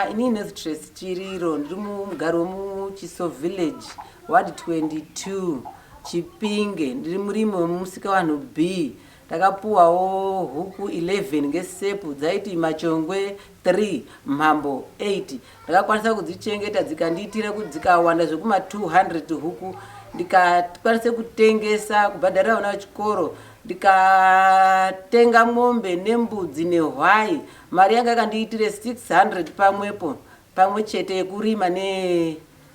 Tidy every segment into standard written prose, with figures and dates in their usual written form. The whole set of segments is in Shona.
Inini Tracy Chiriro ndiri mugaro muChiso village ward 22 Chipinge ndiri murimi wemusikavanhu B. Takapuwawo huku 11 ngesepu dzaiti machongwe 3 mhambo 8. Ndakakwanisa kudzichengeta dzikandiitira kuti dzikawanda zvekuma 200 huku ndikakwanisa kutengesa kubhadharira vana vechikoro ndikatenga mombe nembudzi nehwai. Mari yanga yakandiitire 600 pamwe chete yekurima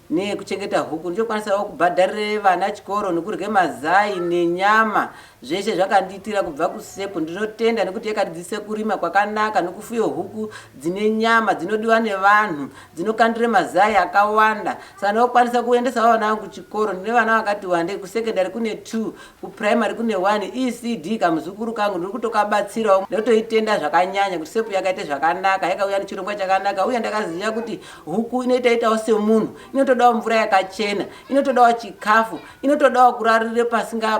nekuchengeta huku. Ndichokwanisawo kubhadharire vana chikoro nekurya mazai nenyama. Zveshe zvakandiitira kubva kusepu. Ndinotenda nekuti yakatidzise kurima kwakanaka nekufuya huku dzine nyama dzinodiwa nevanhu dzinokandire mazai akawanda. Saka ndakakwanisa kuendesawo vana vangu kuchikoro. Ndine vana vakati wandei. Kusekondari kune 2, kuprimary kune 1, ECD kamuzukuru kangu ndiri kutokabatsirawo. Ndotoitenda zvakanyanya kuti sepu yakaite zvakanaka, yakauya nechirongwa chakanaka, uye ndakaziva kuti huku inoitawo semunhu, inotodawo mvura yakachena, inotodawo chikafu, inotodawo kurarire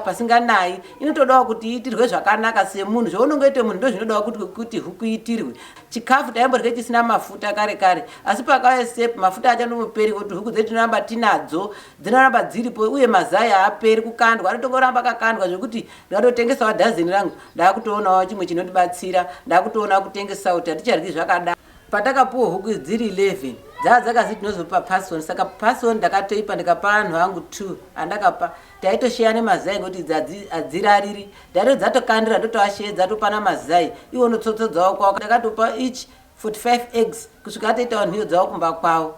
pasinganayi, inotodawo kuti iitirwe zvakanaka semunhu. Zvaunongoite munhu ndozvinodawo kuti huku iitirwe. Chikafu taimborye chisina mafuta kare, asi pakauya sepu mafuta achandomuperi kuti huku dzedu tinoramba tinadzo, dzinoramba dziripo, uye mazai haaperi kukandwa, anotongoramba akakandwa zvekuti ndikatotengesawo dhazeni rangu ndakutoonawo chimwe chinondibatsira, ndakutoonawo kutengesawo kuti haticharyi zvakadaro. Patakapuwa huku dziri 11 dzakazi tinozopa person, saka person ndakatoipa ndikapa vanhu vangu 2 andakapa. Taitosheyane mazai ngekuti hadzirariri, ndaito dzatokandira ndotoasheye dzatopana mazai, iwo notsotsodzawo kwavo. Ndakatopa each 45 eggs kusvika atoitawo nhiyo dzawo kumba kwavo.